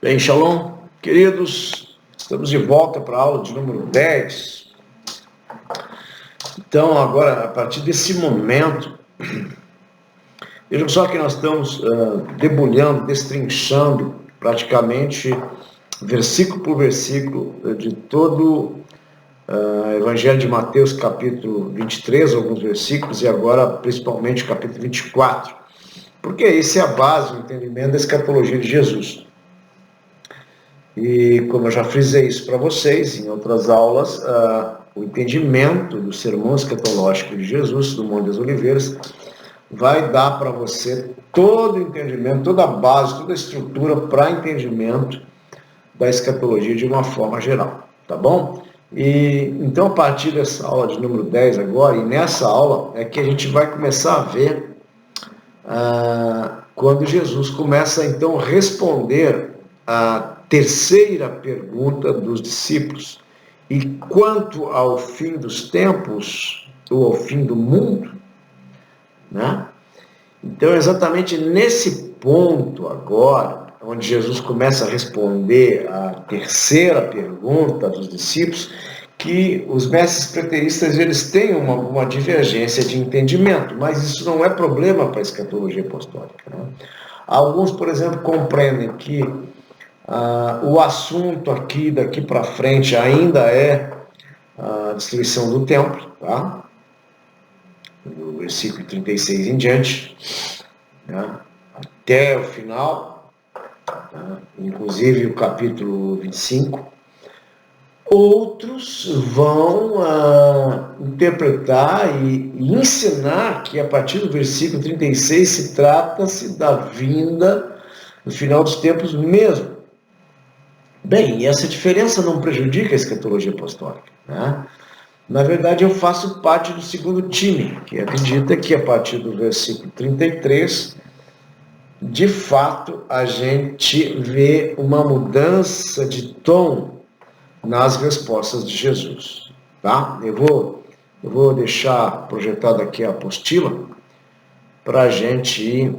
Bem, Shalom, queridos, estamos de volta para a aula de número 10. Então, agora, a partir desse momento, vejam só que nós estamos debulhando, destrinchando praticamente versículo por versículo de todo o Evangelho de Mateus, capítulo 23, alguns versículos, e agora principalmente o capítulo 24, porque essa é a base do entendimento da escatologia de Jesus. E como eu já frisei isso para vocês em outras aulas, o entendimento do sermão escatológico de Jesus, do Monte das Oliveiras, vai dar para você todo o entendimento, toda a base, toda a estrutura para entendimento da escatologia de uma forma geral, tá bom? E então, a partir dessa aula de número 10 agora, e nessa aula, é que a gente vai começar a ver quando Jesus começa, então, a responder a terceira pergunta dos discípulos. E quanto ao fim dos tempos, ou ao fim do mundo, né? Então, exatamente nesse ponto agora, onde Jesus começa a responder a terceira pergunta dos discípulos, que os mestres preteristas eles têm uma divergência de entendimento, mas isso não é problema para a escatologia apostólica, né? Alguns, por exemplo, compreendem que o assunto aqui, daqui para frente, ainda é a destruição do templo, tá? Do versículo 36 em diante, né? Até o final, tá? Inclusive o capítulo 25. Outros vão interpretar e ensinar que a partir do versículo 36 se trata-se da vinda no final dos tempos mesmo. Bem, e essa diferença não prejudica a escatologia apostólica, né? Na verdade, eu faço parte do segundo time, que acredita que a partir do versículo 33, de fato, a gente vê uma mudança de tom nas respostas de Jesus, tá? Eu vou deixar projetada aqui a apostila para a gente ir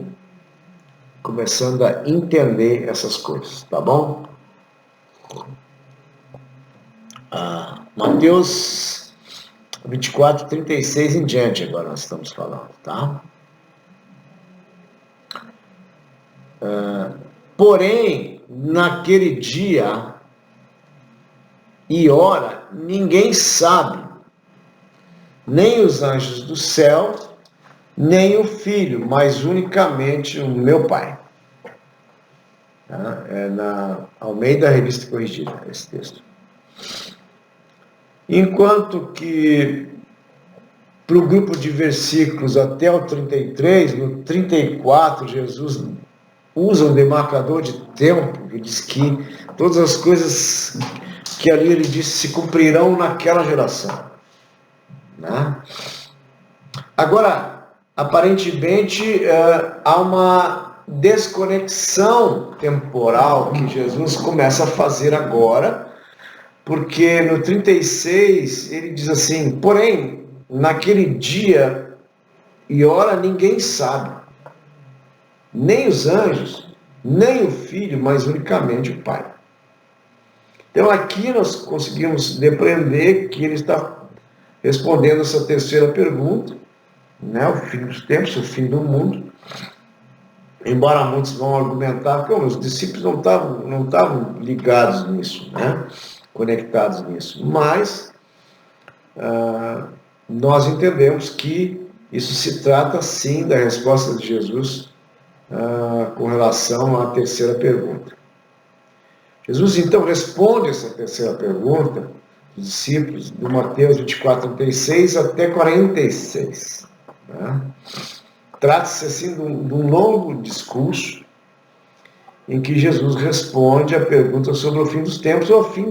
começando a entender essas coisas, tá bom? Mateus 24, 36 em diante, agora nós estamos falando, tá? Porém, naquele dia e hora, ninguém sabe, nem os anjos do céu, nem o Filho, mas unicamente o meu Pai. Tá? É na Almeida Revista Corrigida, esse texto. Enquanto que, para o grupo de versículos até o 33, no 34, Jesus usa um demarcador de tempo, que diz que todas as coisas que ali ele disse se cumprirão naquela geração, né? Agora, aparentemente, há uma desconexão temporal que Jesus começa a fazer agora, porque no 36 ele diz assim: porém, naquele dia e hora ninguém sabe, nem os anjos, nem o Filho, mas unicamente o Pai. Então aqui nós conseguimos depreender que ele está respondendo essa terceira pergunta, né? O fim dos tempos, o fim do mundo. Embora muitos vão argumentar que os discípulos não estavam ligados nisso, né? Conectados nisso, mas nós entendemos que isso se trata sim da resposta de Jesus com relação à terceira pergunta. Jesus então responde essa terceira pergunta dos discípulos, do Mateus 24, 36 até 46. Né? Trata-se assim de um longo discurso em que Jesus responde a pergunta sobre o fim dos tempos ou o fim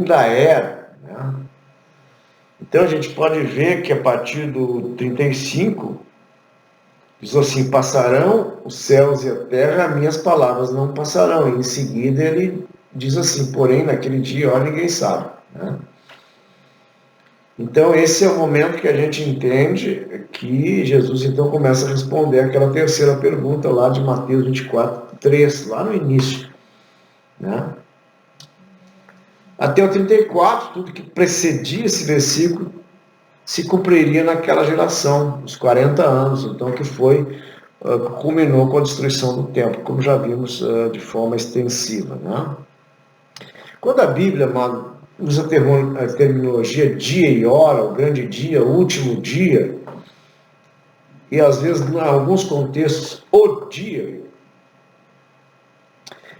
da era. Né? Então a gente pode ver que a partir do 35, diz assim: passarão os céus e a terra, minhas palavras não passarão. E em seguida ele diz assim: porém, naquele dia, olha, ninguém sabe. Né? Então esse é o momento que a gente entende que Jesus então começa a responder aquela terceira pergunta lá de Mateus 24, 3, lá no início. né? Até o 34, tudo que precedia esse versículo se cumpriria naquela geração, os 40 anos, então que foi, culminou com a destruição do templo, como já vimos de forma extensiva, né? Quando a Bíblia, mano, usa a terminologia dia e hora, o grande dia, o último dia, e às vezes, em alguns contextos, o dia,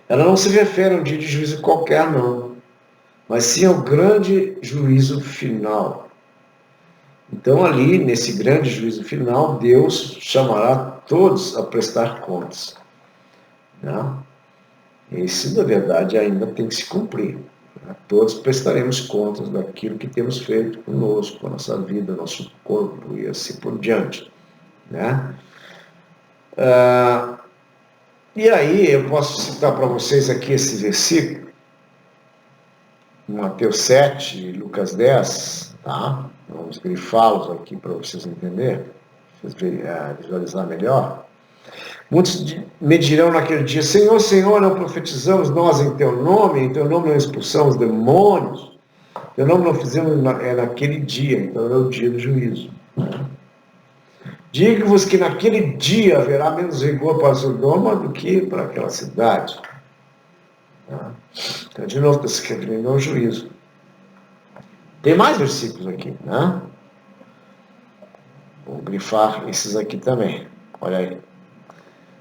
ela não se refere a um dia de juízo qualquer, não, mas sim ao grande juízo final. Então, ali, nesse grande juízo final, Deus chamará todos a prestar contas, né? Esse, na verdade, ainda tem que se cumprir. Todos prestaremos contas daquilo que temos feito conosco, com a nossa vida, nosso corpo e assim por diante, né? E aí eu posso citar para vocês aqui esse versículo, Mateus 7, Lucas 10, tá? Vamos grifá-los aqui para vocês entenderem, visualizar melhor. Muitos me dirão naquele dia: Senhor, Senhor, não profetizamos nós em teu nome não expulsamos demônios, em teu nome não fizemos naquele dia, então é o dia do juízo. Digo-vos que naquele dia haverá menos rigor para Sodoma do que para aquela cidade. Então, de novo, está se referindo ao juízo. Tem mais versículos aqui, né? Vou grifar esses aqui também. Olha aí.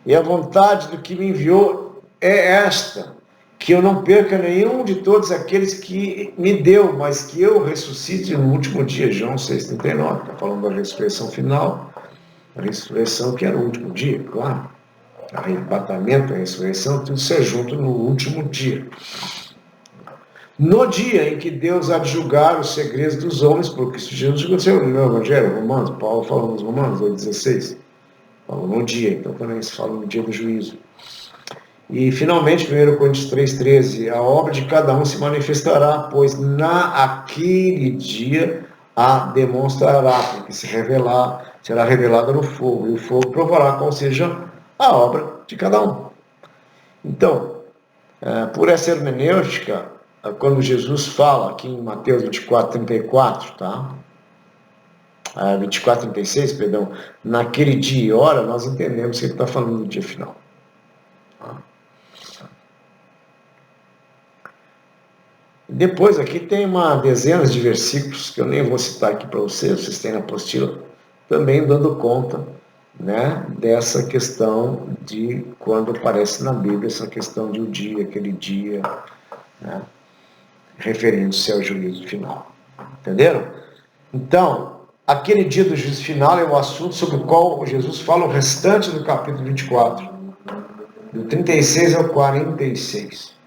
E a vontade do que me enviou é esta, que eu não perca nenhum de todos aqueles que me deu, mas que eu ressuscite no último dia. João 6,39, está falando da ressurreição final, a ressurreição que era o último dia, claro. Arrebatamento, a ressurreição, tudo isso é junto no último dia. No dia em que Deus há de julgar os segredos dos homens, porque isso Jesus aconteceu no Evangelho, Romanos, Paulo fala nos Romanos 8,16. Fala no dia, então também se fala no dia do juízo. E finalmente, 1 Coríntios 3,13, a obra de cada um se manifestará, pois naquele dia a demonstrará, porque será revelada no fogo, e o fogo provará qual seja a obra de cada um. Então, por essa hermenêutica, quando Jesus fala aqui em Mateus 24:34, tá? 24:36, perdão, naquele dia e hora, nós entendemos que ele está falando do dia final. Depois aqui tem dezenas de versículos que eu nem vou citar aqui para vocês têm na apostila, também dando conta, né, dessa questão de quando aparece na Bíblia essa questão de um dia, aquele dia, né, referindo-se ao juízo final. Entenderam? Então, aquele dia do juízo final é o assunto sobre o qual Jesus fala o restante do capítulo 24, do 36 ao 46.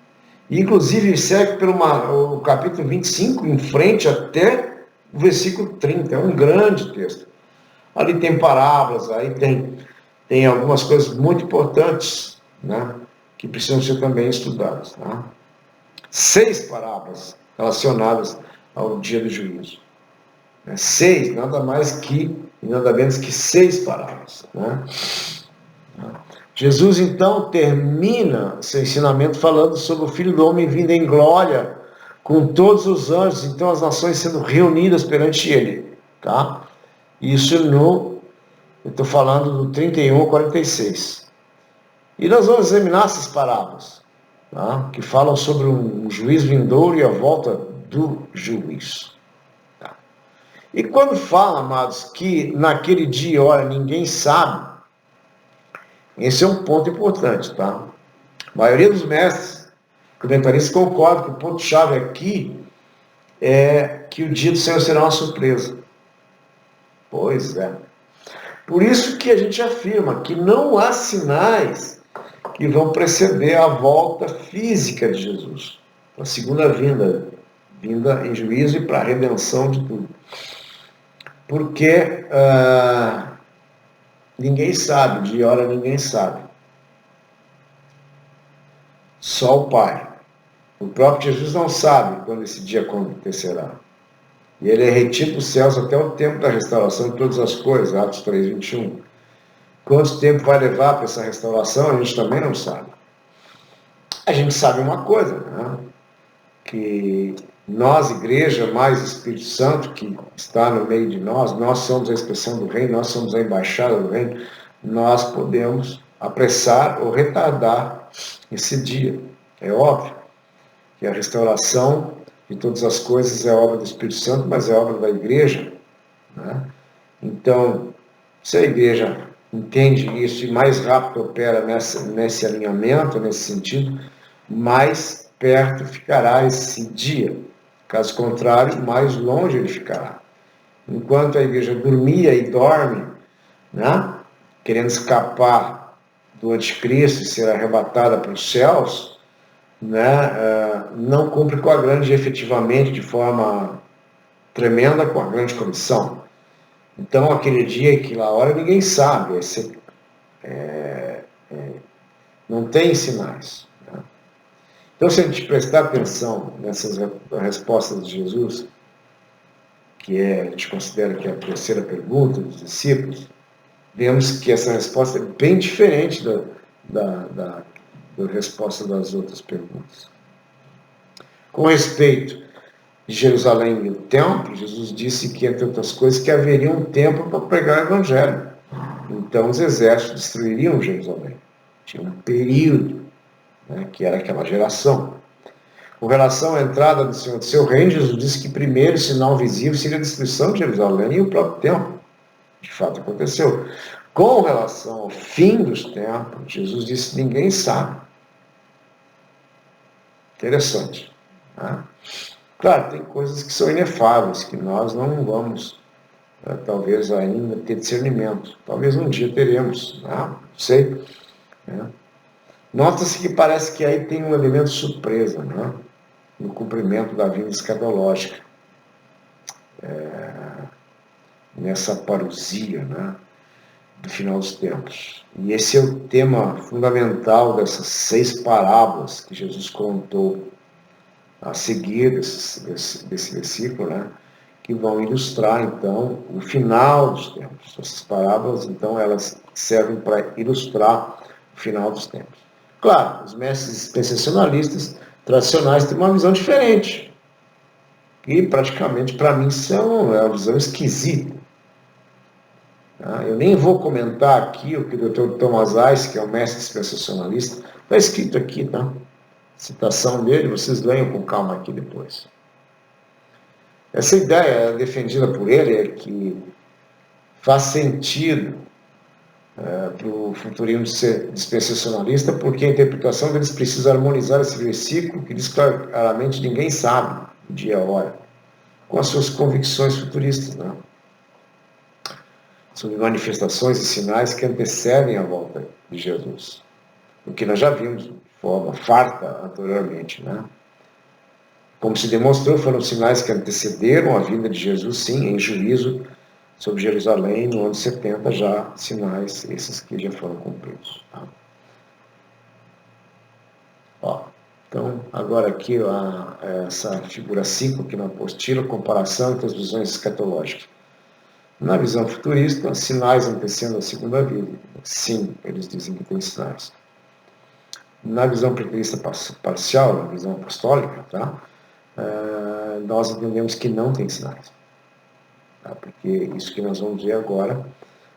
E, inclusive, segue pelo capítulo 25 em frente até o versículo 30. É um grande texto. Ali tem parábolas, aí tem algumas coisas muito importantes, né, que precisam ser também estudadas. Tá? 6 parábolas relacionadas ao dia do juízo. 6, nada mais que, nada menos que 6 parábolas. Né? Jesus, então, termina seu ensinamento falando sobre o Filho do Homem vindo em glória, com todos os anjos, então as nações sendo reunidas perante ele. Tá? Isso eu estou falando do 31 ao 46. E nós vamos examinar essas parábolas, tá? Que falam sobre um juízo vindouro e a volta do juiz. Tá? E quando fala, amados, que naquele dia e hora ninguém sabe, esse é um ponto importante, tá? A maioria dos mestres comentaristas concordam que o ponto-chave aqui é que o dia do Senhor será uma surpresa. Pois é. Por isso que a gente afirma que não há sinais que vão preceder a volta física de Jesus, a segunda vinda em juízo e para a redenção de tudo. Porque ninguém sabe, de hora ninguém sabe. Só o Pai. O próprio Jesus não sabe quando esse dia acontecerá. E ele é retido dos céus até o tempo da restauração de todas as coisas, Atos 3:21. Quanto tempo vai levar para essa restauração, a gente também não sabe. A gente sabe uma coisa, né? Que nós, igreja, mais Espírito Santo, que está no meio de nós somos a expressão do reino, nós somos a embaixada do reino, nós podemos apressar ou retardar esse dia. É óbvio que a restauração de todas as coisas é obra do Espírito Santo, mas é obra da igreja, né? Então, se a igreja entende isso e mais rápido opera nesse alinhamento, nesse sentido, mais perto ficará esse dia. Caso contrário, mais longe ele ficará. Enquanto a igreja dormia e dorme, né, querendo escapar do anticristo e ser arrebatada para os céus, né, não cumpre com a grande, efetivamente, de forma tremenda, com a grande comissão. Então, aquele dia, aquela hora, ninguém sabe. Não tem sinais. Né? Então, se a gente prestar atenção nessas respostas de Jesus, que a gente considera que é a terceira pergunta dos discípulos, vemos que essa resposta é bem diferente da resposta das outras perguntas. Com respeito de Jerusalém e o templo, Jesus disse que, entre outras coisas, que haveria um tempo para pregar o evangelho. Então os exércitos destruiriam Jerusalém. Tinha um período, né, que era aquela geração. Com relação à entrada do Senhor do seu reino, Jesus disse que primeiro sinal visível seria a destruição de Jerusalém e o próprio templo. De fato aconteceu. Com relação ao fim dos tempos, Jesus disse que ninguém sabe. Interessante. Né? Claro, tem coisas que são inefáveis, que nós não vamos, talvez ainda, ter discernimento. Talvez um dia teremos, não sei. Né? Nota-se que parece que aí tem um elemento surpresa, né? No cumprimento da vinda escatológica. Nessa parousia, né? Do final dos tempos. E esse é o tema fundamental dessas 6 parábolas que Jesus contou a seguir desse versículo, né? Que vão ilustrar, então, o final dos tempos. Essas parábolas, então, elas servem para ilustrar o final dos tempos. Claro, os mestres dispensacionalistas tradicionais têm uma visão diferente. E, praticamente, para mim, é uma visão esquisita. Eu nem vou comentar aqui o que o Dr. Thomas Ice, que é o mestre dispensacionalista, está escrito aqui, tá? Citação dele, vocês leiam com calma aqui depois. Essa ideia defendida por ele é que faz sentido para o futurismo dispensacionalista, porque a interpretação deles precisa harmonizar esse versículo, que diz claramente ninguém sabe o dia e a hora, com as suas convicções futuristas, né? Sobre manifestações e sinais que antecedem a volta de Jesus. O que nós já vimos de forma farta anteriormente, né? Como se demonstrou, foram sinais que antecederam a vinda de Jesus, sim, em juízo sobre Jerusalém no ano 70, já sinais esses que já foram cumpridos. Tá? Ó, então, agora aqui essa figura 5 aqui na apostila, comparação entre as visões escatológicas. Na visão futurista, sinais antecedendo a segunda vinda. Sim, eles dizem que tem sinais. Na visão preterista parcial, na visão apostólica, tá? Nós entendemos que não tem sinais. Tá? Porque isso que nós vamos ver agora,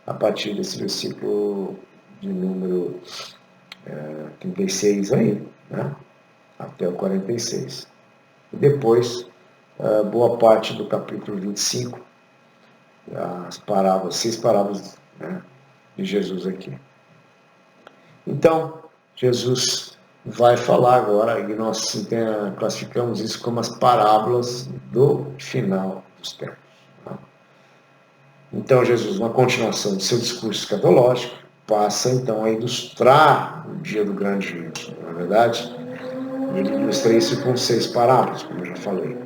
a partir desse versículo de número 36 aí, né? Até o 46. E depois, boa parte do capítulo 25, as parábolas, 6 parábolas, né, de Jesus aqui. Então, Jesus vai falar agora, e nós classificamos isso como as parábolas do final dos tempos. Tá? Então, Jesus, uma continuação de seu discurso escatológico, passa então a ilustrar o dia do grande juízo. Na verdade, ele ilustra isso com 6 parábolas, como eu já falei.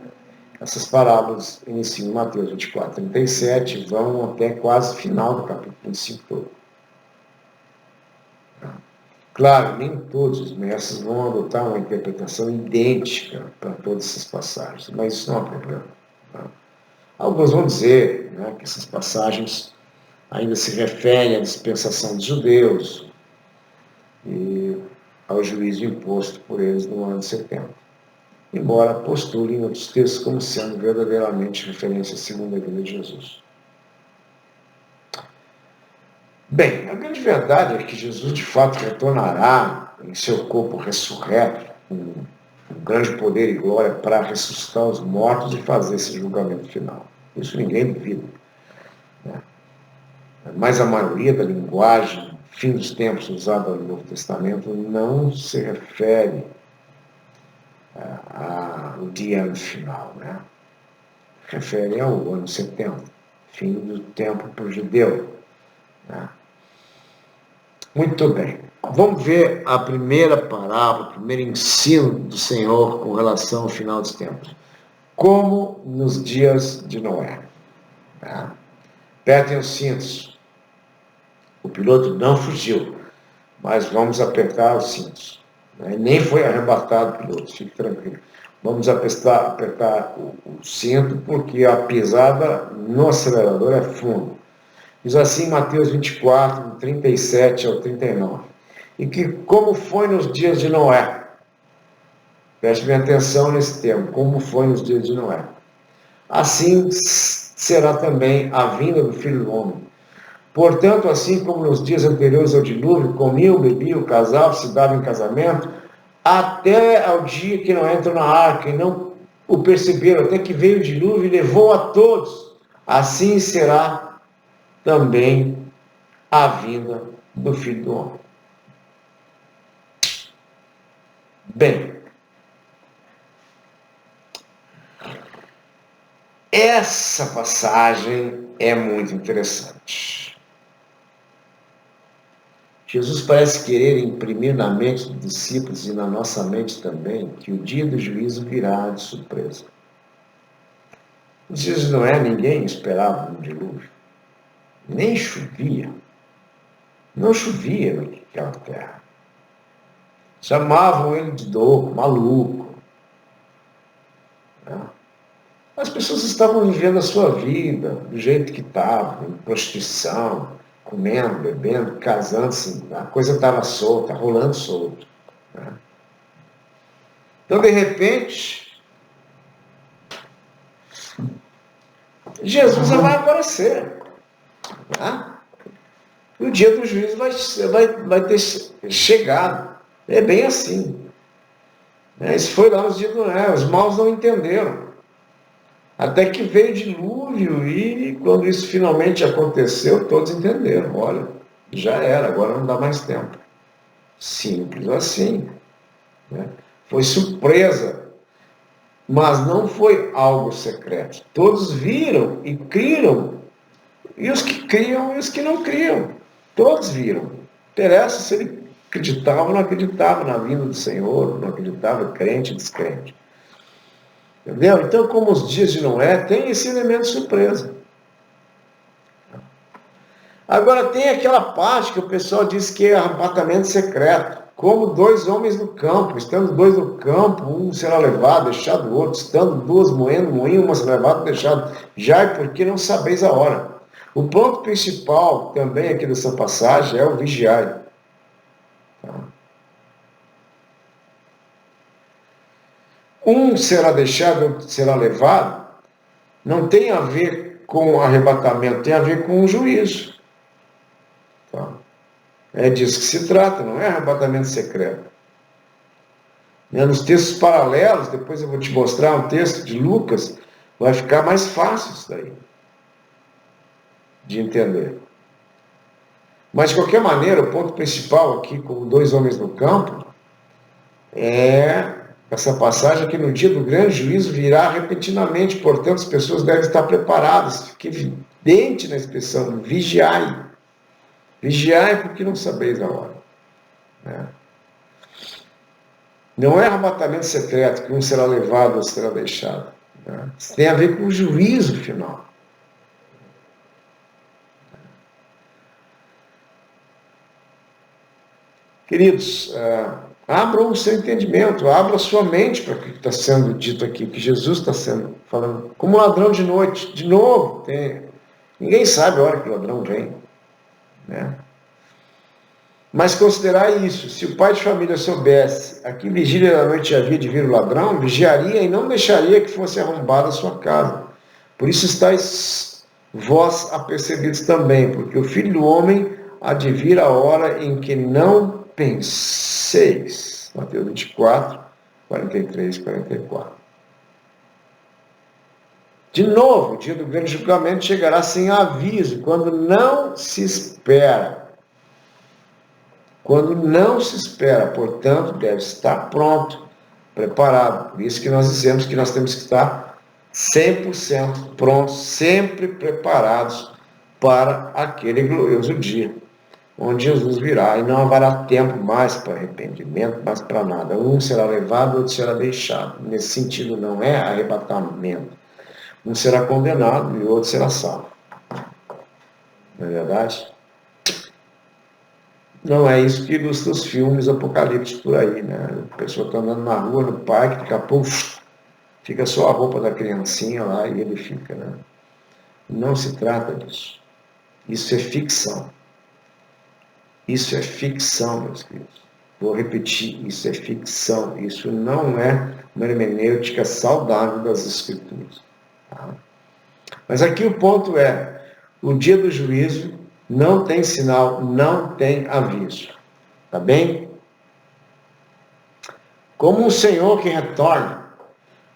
Essas parábolas iniciam em Mateus 24, 37, vão até quase o final do capítulo 25 todo. Claro, nem todos os mestres vão adotar uma interpretação idêntica para todas essas passagens, mas isso não é problema. Tá? Alguns vão dizer, né, que essas passagens ainda se referem à dispensação dos judeus, e ao juízo imposto por eles no ano 70. Embora postulem outros textos como sendo verdadeiramente referência à segunda vinda de Jesus. Bem, a grande verdade é que Jesus de fato retornará em seu corpo ressurreto, com um grande poder e glória para ressuscitar os mortos e fazer esse julgamento final. Isso ninguém duvida. Né? Mas a maioria da linguagem, fim dos tempos, usada no Novo Testamento, não se refere ao dia final, né? Refere ao ano 70, fim do tempo para o judeu. Né? Muito bem. Vamos ver a primeira parábola, o primeiro ensino do Senhor com relação ao final dos tempos. Como nos dias de Noé. Né? Apertem os cintos. O piloto não fugiu, mas vamos apertar os cintos. Né? Nem foi arrebatado o piloto, fique tranquilo. Vamos apertar o cinto, porque a pisada no acelerador é fundo. Diz assim Mateus 24, 37 ao 39. E que como foi nos dias de Noé, preste bem atenção nesse termo, como foi nos dias de Noé. Assim será também a vinda do Filho do Homem. Portanto, assim como nos dias anteriores ao dilúvio, comiam, bebiam, casavam, se davam em casamento, até ao dia que não entram na arca e não o perceberam, até que veio o dilúvio e levou a todos. Assim será também a vinda do Filho do Homem. Bem, essa passagem é muito interessante. Jesus parece querer imprimir na mente dos discípulos e na nossa mente também que o dia do juízo virá de surpresa. Nos dias de Noé, ninguém esperava um dilúvio. Nem chovia. Não chovia naquela terra. Chamavam ele de louco, maluco. As pessoas estavam vivendo a sua vida do jeito que estavam, em prostituição, comendo, bebendo, casando-se, a coisa estava solta, rolando solto. Né? Então, de repente, Jesus vai aparecer. Né? E o dia do juízo vai ter chegado. É bem assim. Isso foi lá nos dias do Noé. Os maus não entenderam. Até que veio o dilúvio e quando isso finalmente aconteceu, todos entenderam. Olha, já era, agora não dá mais tempo. Simples assim. Né? Foi surpresa, mas não foi algo secreto. Todos viram e criam. E os que criam e os que não criam. Todos viram. Não interessa se ele acreditava ou não acreditava na vinda do Senhor, não acreditava, crente, descrente. Entendeu? Então, como os dias de Noé, tem esse elemento de surpresa. Agora, tem aquela parte que o pessoal diz que é arrebatamento secreto. Como dois homens no campo, estando dois no campo, um será levado, deixado o outro, estando duas moendo, uma será levada, deixado. Já é porque não sabeis a hora. O ponto principal também aqui dessa passagem é o vigiai. Um será deixado, outro será levado, não tem a ver com o arrebatamento, tem a ver com o juízo. Tá? É disso que se trata, não é arrebatamento secreto. Nos textos paralelos, depois eu vou te mostrar um texto de Lucas, vai ficar mais fácil isso daí, de entender. Mas, de qualquer maneira, o ponto principal aqui, com dois homens no campo, é essa passagem que no dia do grande juízo virá repentinamente, portanto as pessoas devem estar preparadas. Fique evidente na expressão, vigiai. Vigiai porque não sabeis a hora. Né? Não é arrebatamento secreto, que um será levado ou será deixado. Né? Isso tem a ver com o juízo final. Queridos, abram o seu entendimento, abram a sua mente para o que está sendo dito aqui, que Jesus está sendo falando. Como ladrão de noite, de novo, ninguém sabe a hora que o ladrão vem. Né? Mas considerai isso, se o pai de família soubesse a que vigília da noite havia de vir o ladrão, vigiaria e não deixaria que fosse arrombada a sua casa. Por isso estáis vós apercebidos também, porque o Filho do Homem há de vir a hora em que não penseis. Mateus 24, 43 e 44. De novo, o dia do grande julgamento chegará sem aviso, quando não se espera. Quando não se espera, portanto, deve estar pronto, preparado. Por isso que nós dizemos que nós temos que estar 100% prontos, sempre preparados para aquele glorioso dia, onde Jesus virá e não haverá tempo mais para arrependimento, mais para nada. Um será levado, outro será deixado. Nesse sentido, não é arrebatamento. Um será condenado e o outro será salvo. Não é verdade? Não é isso que ilustra os filmes apocalípticos por aí, né? A pessoa está andando na rua, no parque, daqui a pouco fica só a roupa da criancinha lá e ele fica, né? Não se trata disso. Isso é ficção. Isso é ficção, meus queridos. Vou repetir, isso é ficção. Isso não é uma hermenêutica saudável das Escrituras. Tá? Mas aqui o ponto é, o dia do juízo não tem sinal, não tem aviso. Tá bem? Como um Senhor que retorna.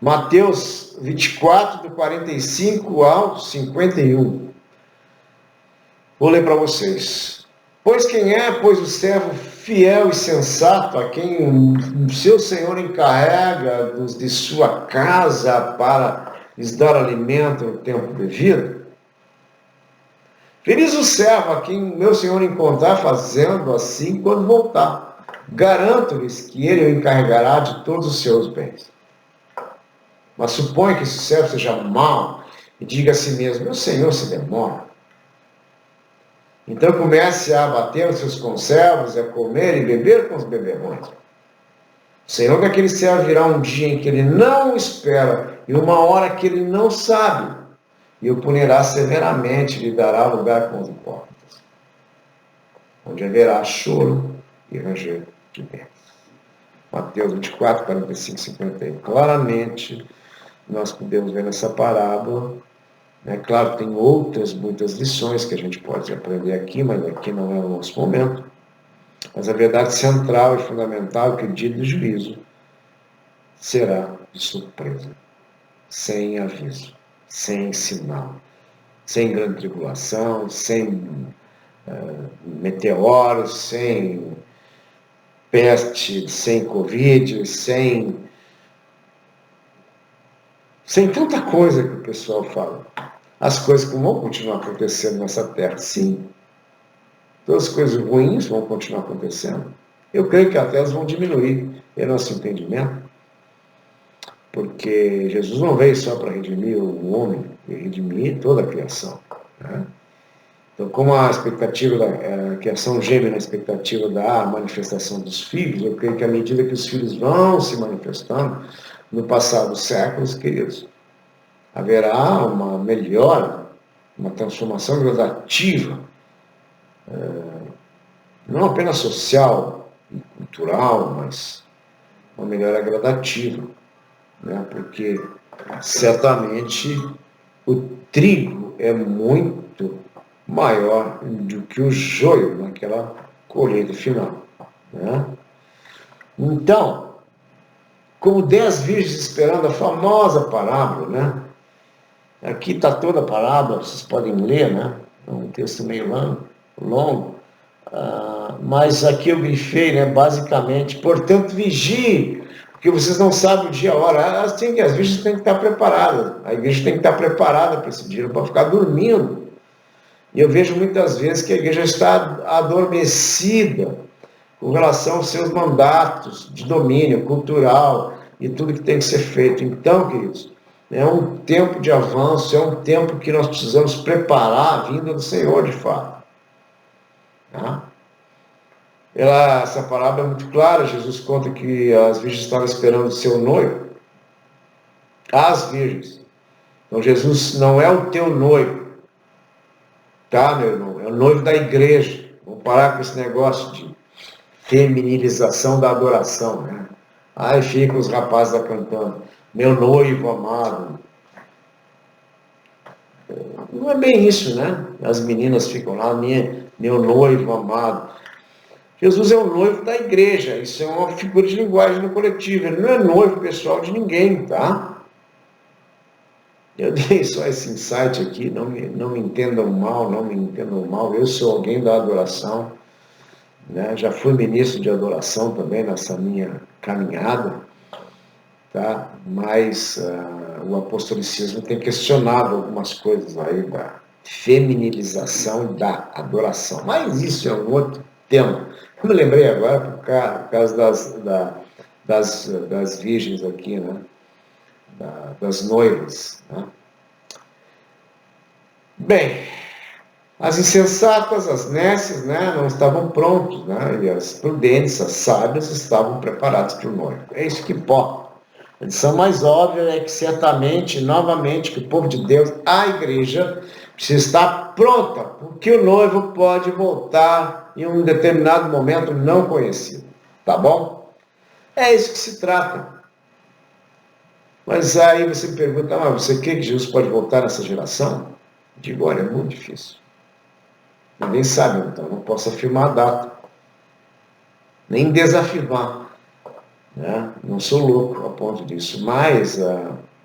Mateus 24, do 45 ao 51. Vou ler para vocês. Pois quem é, pois o servo fiel e sensato, a quem o seu Senhor encarrega de sua casa para lhes dar alimento no tempo devido? Feliz o servo a quem meu Senhor encontrar fazendo assim quando voltar. Garanto-lhes que ele o encarregará de todos os seus bens. Mas suponha que esse servo seja mau e diga a si mesmo, meu Senhor se demora. Então comece a abater os seus conservos, a comer e beber com os beberrões. O Senhor daquele servo virá um dia em que ele não espera e uma hora que ele não sabe, e o punirá severamente, lhe dará lugar com os hipócritas, onde haverá choro e ranger de dentes. Mateus 24, 45, 51. Claramente, nós podemos ver nessa parábola, né? Claro, tem outras, muitas lições que a gente pode aprender aqui, mas aqui não é o nosso momento. Mas a verdade central e fundamental é que o dia do juízo será de surpresa, sem aviso, sem sinal, sem grande tribulação, sem meteoros, sem peste, sem Covid, sem tanta coisa que o pessoal fala. As coisas que vão continuar acontecendo nessa terra, sim. Todas as coisas ruins vão continuar acontecendo. Eu creio que até elas vão diminuir em nosso entendimento. Porque Jesus não veio só para redimir o homem, e redimir toda a criação. Né? Então, como a expectativa da criação geme na expectativa da manifestação dos filhos, eu creio que à medida que os filhos vão se manifestando, no passar dos séculos, queridos, haverá uma melhora, uma transformação gradativa, não apenas social e cultural, mas uma melhora gradativa. Né? Porque certamente o trigo é muito maior do que o joio naquela colheita final. Né? Então, como 10 virgens esperando a famosa parábola, né? Aqui está toda a parábola, vocês podem ler, né? É um texto meio longo, mas aqui eu grifei, né? Basicamente, portanto, vigie, porque vocês não sabem o dia e a hora. Assim que as virgens têm que estar preparadas, a igreja tem que estar preparada para esse dia, não pode ficar dormindo. E eu vejo muitas vezes que a igreja está adormecida com relação aos seus mandatos de domínio cultural e tudo que tem que ser feito. Então, queridos, é um tempo de avanço, é um tempo que nós precisamos preparar a vinda do Senhor, de fato. Tá? Essa parábola é muito clara. Jesus conta que as virgens estavam esperando o seu noivo. As virgens. Então, Jesus não é o teu noivo. Tá, meu irmão? É o noivo da igreja. Vamos parar com esse negócio de feminilização da adoração, né? Aí ficam os rapazes lá cantando, meu noivo amado. Não é bem isso, né? As meninas ficam lá, meu noivo amado. Jesus é o noivo da igreja, isso é uma figura de linguagem no coletivo, ele não é noivo pessoal de ninguém, tá? Eu dei só esse insight aqui, não me entendam mal, eu sou alguém da adoração, né? Já fui ministro de adoração também nessa minha caminhada, tá? Mas o apostolicismo tem questionado algumas coisas aí da feminilização da adoração, mas isso é um outro tema. Eu me lembrei agora por causa das virgens aqui, né? Das noivas, né? Bem, as insensatas, as nécias, né, não estavam prontos, né, e as prudentes, as sábias estavam preparadas para o noivo. É isso que importa. A lição mais óbvia é que certamente, novamente, que o povo de Deus, a igreja, precisa estar pronta, porque o noivo pode voltar em um determinado momento não conhecido. Tá bom? É isso que se trata. Mas aí você me pergunta, mas você quer que Jesus pode voltar nessa geração? Digo, olha, é muito difícil. Ninguém sabe, então não posso afirmar a data. Nem desafirmar. Né? Não sou louco a ponto disso. Mas,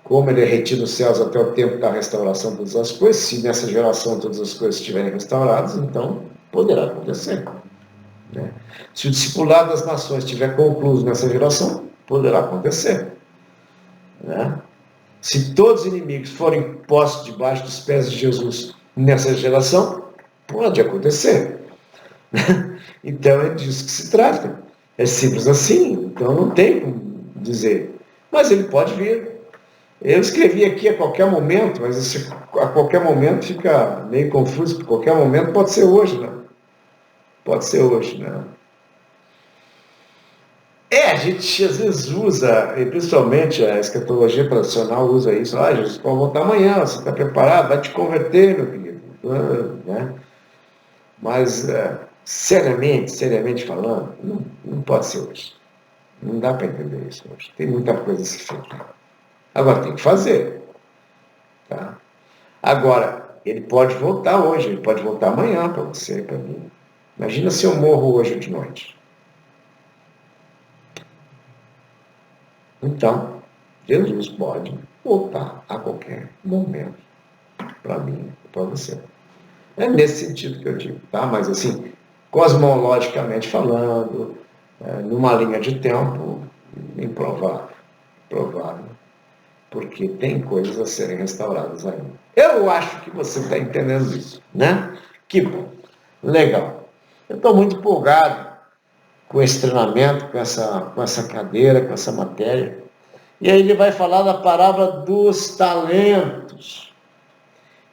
como ele é retido nos céus até o tempo da restauração de todas as coisas, se nessa geração todas as coisas estiverem restauradas, então poderá acontecer. Né? Se o discipulado das nações estiver concluído nessa geração, poderá acontecer. Né? Se todos os inimigos forem postos debaixo dos pés de Jesus nessa geração, pode acontecer. Então é disso que se trata. É simples assim, então não tem como dizer. Mas ele pode vir. Eu escrevi aqui a qualquer momento, mas esse, a qualquer momento fica meio confuso, porque qualquer momento pode ser hoje, né? Pode ser hoje, né? A gente às vezes usa, e principalmente a escatologia tradicional usa isso, Jesus pode voltar amanhã, você está preparado, vai te converter, meu querido. Né? Mas, seriamente falando, não pode ser hoje. Não dá para entender isso hoje. Tem muita coisa a ser feita. Agora, tem que fazer. Tá? Agora, ele pode voltar hoje, ele pode voltar amanhã para você e para mim. Imagina se eu morro hoje de noite. Então, Jesus pode voltar a qualquer momento para mim e para você. É nesse sentido que eu digo, tá? Mas assim, cosmologicamente falando, numa linha de tempo, improvável, provável, porque tem coisas a serem restauradas ainda. Eu acho que você está entendendo isso, né? Que bom, legal. Eu estou muito empolgado com esse treinamento, com essa cadeira, com essa matéria. E aí ele vai falar da parábola dos talentos.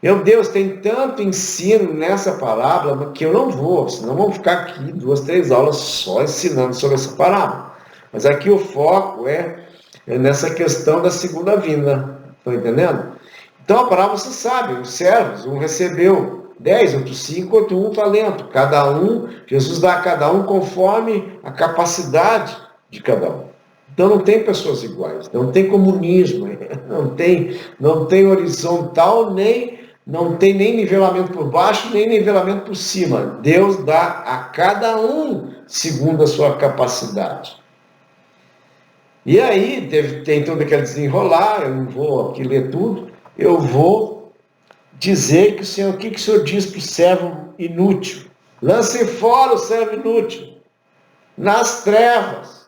Meu Deus, tem tanto ensino nessa parábola que eu não vou, senão vamos ficar aqui 2, 3 aulas só ensinando sobre essa parábola. Mas aqui o foco é nessa questão da segunda vinda. Estão entendendo? Então a parábola você sabe, os servos, um recebeu 10, outro 5, outro 1 talento. Cada um, Jesus dá a cada um conforme a capacidade de cada um. Então não tem pessoas iguais, não tem comunismo, não tem horizontal, não tem nem nivelamento por baixo, nem nivelamento por cima. Deus dá a cada um segundo a sua capacidade. E aí tem todo aquele desenrolar, eu não vou aqui ler tudo, eu vou dizer que o que o Senhor diz para o servo inútil? Lance fora o servo inútil, nas trevas,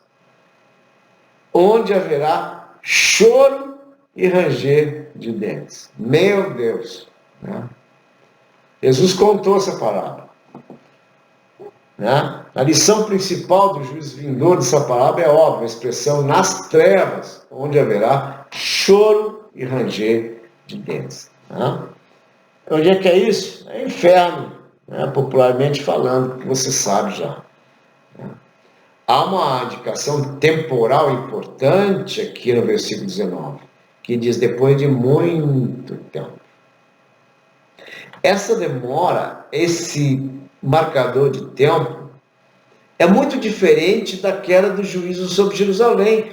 onde haverá choro e ranger de dentes. Meu Deus! Né? Jesus contou essa parábola. Né? A lição principal do juízo vindouro dessa parábola é óbvia, a expressão nas trevas, onde haverá choro e ranger de dentes. Né? Onde é que é isso? É inferno, né? Popularmente falando, que você sabe já. Há uma indicação temporal importante aqui no versículo 19, que diz depois de muito tempo. Essa demora, esse marcador de tempo, é muito diferente daquela do juízo sobre Jerusalém,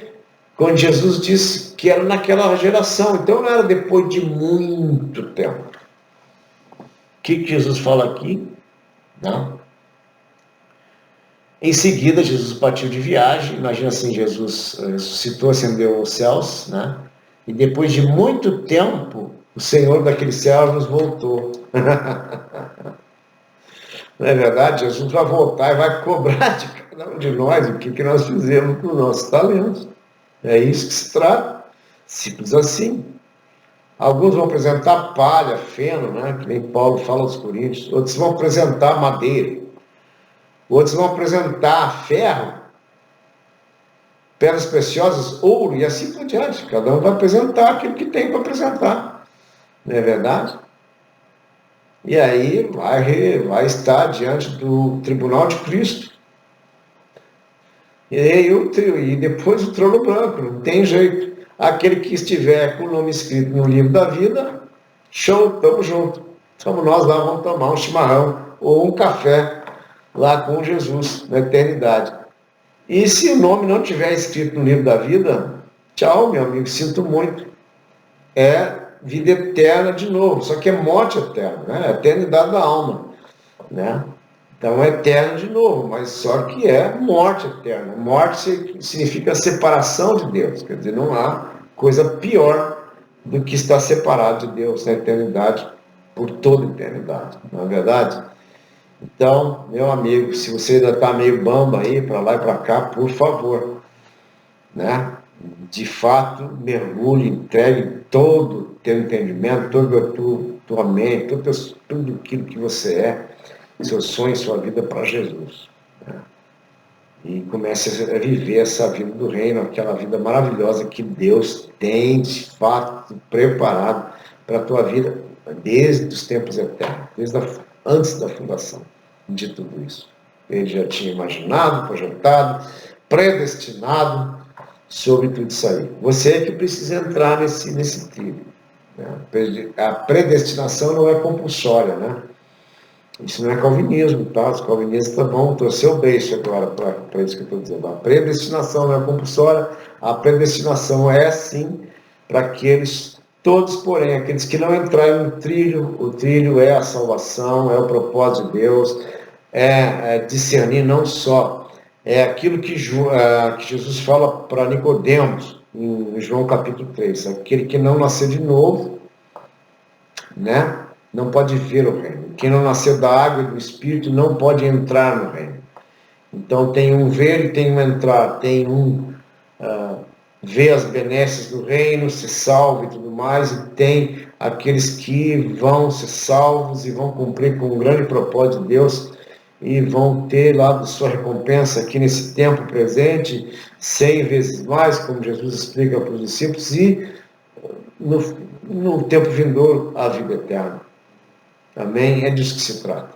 quando Jesus disse que era naquela geração. Então não era depois de muito tempo. O que Jesus fala aqui? Não. Em seguida, Jesus partiu de viagem. Imagina assim, Jesus ressuscitou, ascendeu aos céus, né? E depois de muito tempo, o Senhor daqueles servos voltou. Não é verdade? Jesus vai voltar e vai cobrar de cada um de nós o que nós fizemos com os nossos talentos. É isso que se trata. Simples assim. Alguns vão apresentar palha, feno, né? Que nem Paulo fala aos Coríntios. Outros vão apresentar madeira. Outros vão apresentar ferro, pedras preciosas, ouro e assim por diante. Cada um vai apresentar aquilo que tem para apresentar. Não é verdade? E aí vai estar diante do tribunal de Cristo. E depois o trono branco, não tem jeito. Aquele que estiver com o nome escrito no livro da vida, show, tamo junto. Somos nós lá, vamos tomar um chimarrão ou um café lá com Jesus, na eternidade. E se o nome não tiver escrito no livro da vida, tchau, meu amigo, sinto muito. É vida eterna de novo, só que é morte eterna, né? Eternidade da alma, né? Então é eterno de novo, mas só que é morte eterna. Morte significa separação de Deus, quer dizer, não há coisa pior do que estar separado de Deus na eternidade, por toda a eternidade, não é verdade? Então, meu amigo, se você ainda está meio bamba aí, para lá e para cá, por favor, né? De fato, mergulhe, entregue todo o teu entendimento, toda a tua mente, tudo aquilo que você é, seu sonho, sua vida para Jesus. Né? E comece a viver essa vida do reino, aquela vida maravilhosa que Deus tem, de fato, preparado para a tua vida desde os tempos eternos, antes da fundação de tudo isso. Ele já tinha imaginado, projetado, predestinado sobre tudo isso aí. Você é que precisa entrar nesse trilho. Né? A predestinação não é compulsória, né? Isso não é calvinismo, tá? Os calvinistas vão torcer o beiço agora para isso que eu estou dizendo. A predestinação não é compulsória, a predestinação é sim para aqueles, todos, porém, aqueles que não entrarem no trilho. O trilho é a salvação, é o propósito de Deus, é discernir não só, é aquilo que Jesus fala para Nicodemos, em João capítulo 3, aquele que não nascer de novo, né? Não pode ver o reino. Quem não nasceu da água e do Espírito não pode entrar no reino. Então tem um ver e tem um entrar, tem um ver as benesses do reino, ser salvo e tudo mais, e tem aqueles que vão ser salvos e vão cumprir com um grande propósito de Deus e vão ter lá da sua recompensa aqui nesse tempo presente, 100 vezes mais, como Jesus explica para os discípulos, e no tempo vindouro a vida eterna. Amém? É disso que se trata.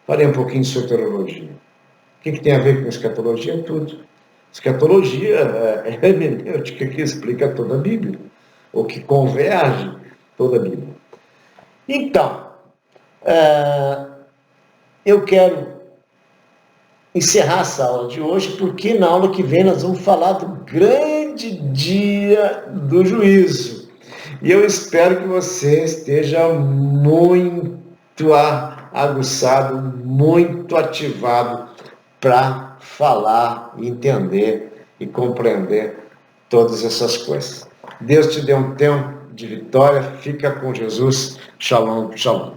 Falei um pouquinho de soteriologia. O que tem a ver com escatologia? Tudo. Escatologia é a hermenêutica que explica toda a Bíblia, ou que converge toda a Bíblia. Então, eu quero encerrar essa aula de hoje, porque na aula que vem nós vamos falar do grande dia do juízo. E eu espero que você esteja muito aguçado, muito ativado para falar, entender e compreender todas essas coisas. Deus te dê um tempo de vitória. Fica com Jesus. Shalom, shalom.